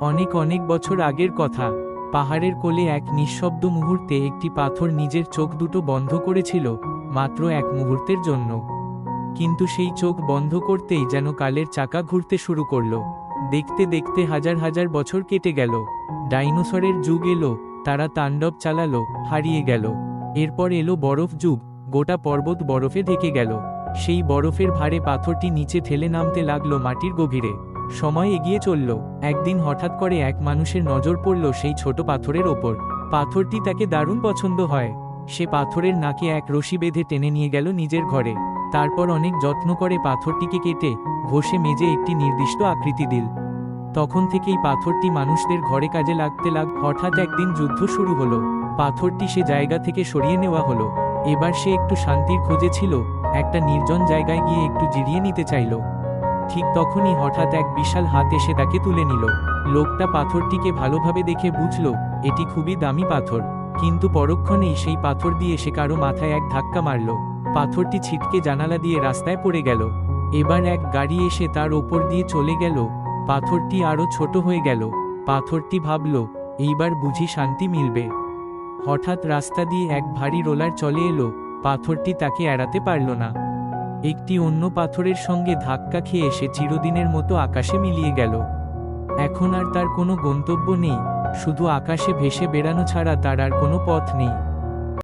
অনেক অনেক বছর আগের কথা। পাহাড়ের কোলে এক নিঃশব্দ মুহূর্তে একটি পাথর নিজের চোখ দুটো বন্ধ করেছিল, মাত্র এক মুহূর্তের জন্য। কিন্তু সেই চোখ বন্ধ করতেই যেন কালের চাকা ঘুরতে শুরু করলো। দেখতে দেখতে হাজার হাজার বছর কেটে গেল। ডাইনোসরের যুগ এলো, তারা তাণ্ডব চালালো, হারিয়ে গেল। এরপর এলো বরফ যুগ, গোটা পর্বত বরফে ঢেকে গেল। সেই বরফের ভারে পাথরটি নিচে ঠেলে নামতে লাগলো মাটির গভীরে। সময় এগিয়ে চলল। একদিন হঠাৎ করে এক মানুষের নজর পড়ল সেই ছোট পাথরের ওপর। পাথরটি তাকে দারুণ পছন্দ হয়। সে পাথরের নাকে এক রশি বেঁধে টেনে নিয়ে গেল নিজের ঘরে। তারপর অনেক যত্ন করে পাথরটিকে কেটে ঘষে মেজে একটি নির্দিষ্ট আকৃতি দিল। তখন থেকেই পাথরটি মানুষদের ঘরে কাজে লাগতে হঠাৎ একদিন যুদ্ধ শুরু হলো। পাথরটি সে জায়গা থেকে সরিয়ে নেওয়া হলো। এবার সে একটু শান্তির খোঁজে ছিল, একটা নির্জন জায়গায় গিয়ে একটু জিরিয়ে নিতে চাইল। ঠিক তখনই হঠাৎ এক বিশাল হাত এসে তাকে তুলে নিল। লোকটা পাথরটিকে ভালোভাবে দেখে বুঝল এটি খুবই দামি পাথর। কিন্তু পরক্ষণেই সেই পাথর দিয়ে সে কারো মাথায় এক ধাক্কা মারল। পাথরটি ছিটকে জানালা দিয়ে রাস্তায় পড়ে গেল। এবার এক গাড়ি এসে তার ওপর দিয়ে চলে গেল। পাথরটি আরো ছোট হয়ে গেল। পাথরটি ভাবল, এইবার বুঝি শান্তি মিলবে। হঠাৎ রাস্তা দিয়ে এক ভারী রোলার চলে এলো। পাথরটি তাকে এড়াতে পারল না। একটি অন্য পাথরের সঙ্গে ধাক্কা খেয়ে সে চিরদিনের মতো আকাশে মিলিয়ে গেল। এখন আর তার কোনো গন্তব্য নেই, শুধু আকাশে ভেসে বেড়ানো ছাড়া তার আর কোনো পথ নেই।